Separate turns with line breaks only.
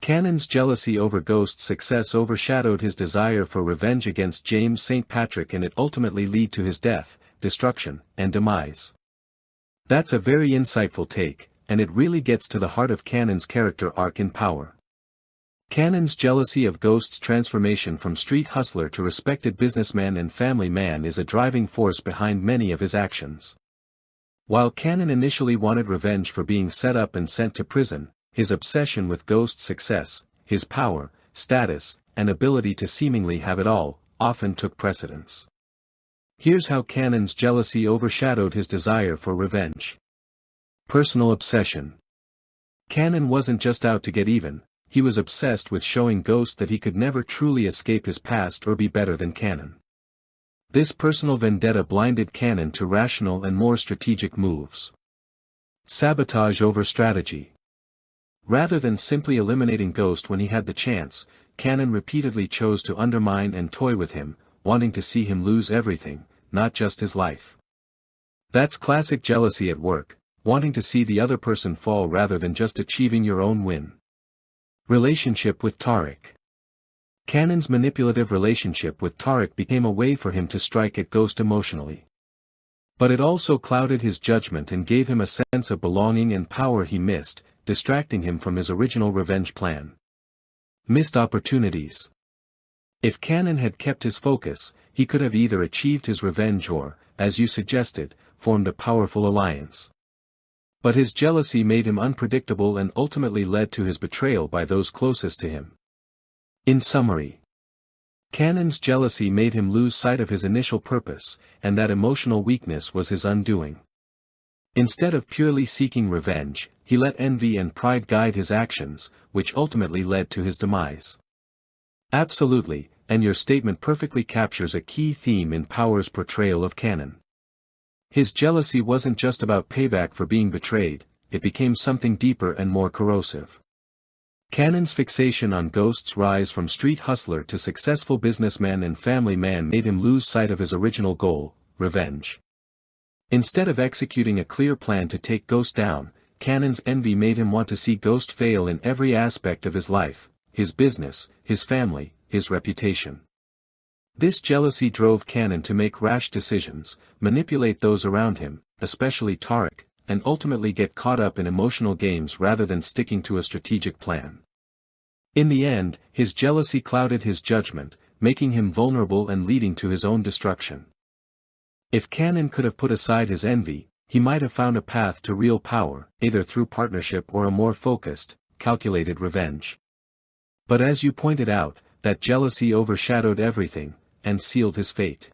Kanan's jealousy over Ghost's success overshadowed his desire for revenge against James St. Patrick, and it ultimately led to his death, destruction, and demise. That's a very insightful take, and it really gets to the heart of Kanan's character arc in Power. Kanan's jealousy of Ghost's transformation from street hustler to respected businessman and family man is a driving force behind many of his actions. While Kanan initially wanted revenge for being set up and sent to prison, his obsession with Ghost's success, his power, status, and ability to seemingly have it all, often took precedence. Here's how Kanan's jealousy overshadowed his desire for revenge. Personal obsession. Kanan wasn't just out to get even, he was obsessed with showing Ghost that he could never truly escape his past or be better than Kanan. This personal vendetta blinded Kanan to rational and more strategic moves. Sabotage over strategy. Rather than simply eliminating Ghost when he had the chance, Kanan repeatedly chose to undermine and toy with him, wanting to see him lose everything, not just his life. That's classic jealousy at work, wanting to see the other person fall rather than just achieving your own win. Relationship with Tariq. Kanan's manipulative relationship with Tariq became a way for him to strike at Ghost emotionally. But it also clouded his judgment and gave him a sense of belonging and power he missed, distracting him from his original revenge plan. Missed opportunities. If Kanan had kept his focus, he could have either achieved his revenge or, as you suggested, formed a powerful alliance. But his jealousy made him unpredictable and ultimately led to his betrayal by those closest to him. In summary, Kanan's jealousy made him lose sight of his initial purpose, and that emotional weakness was his undoing. Instead of purely seeking revenge, he let envy and pride guide his actions, which ultimately led to his demise. Absolutely, and your statement perfectly captures a key theme in Power's portrayal of Kanan. His jealousy wasn't just about payback for being betrayed, it became something deeper and more corrosive. Kanan's fixation on Ghost's rise from street hustler to successful businessman and family man made him lose sight of his original goal, revenge. Instead of executing a clear plan to take Ghost down, Kanan's envy made him want to see Ghost fail in every aspect of his life, his business, his family, his reputation. This jealousy drove Kanan to make rash decisions, manipulate those around him, especially Tariq, and ultimately get caught up in emotional games rather than sticking to a strategic plan. In the end, his jealousy clouded his judgment, making him vulnerable and leading to his own destruction. If Kanan could have put aside his envy, he might have found a path to real power, either through partnership or a more focused, calculated revenge. But as you pointed out, that jealousy overshadowed everything, and sealed his fate.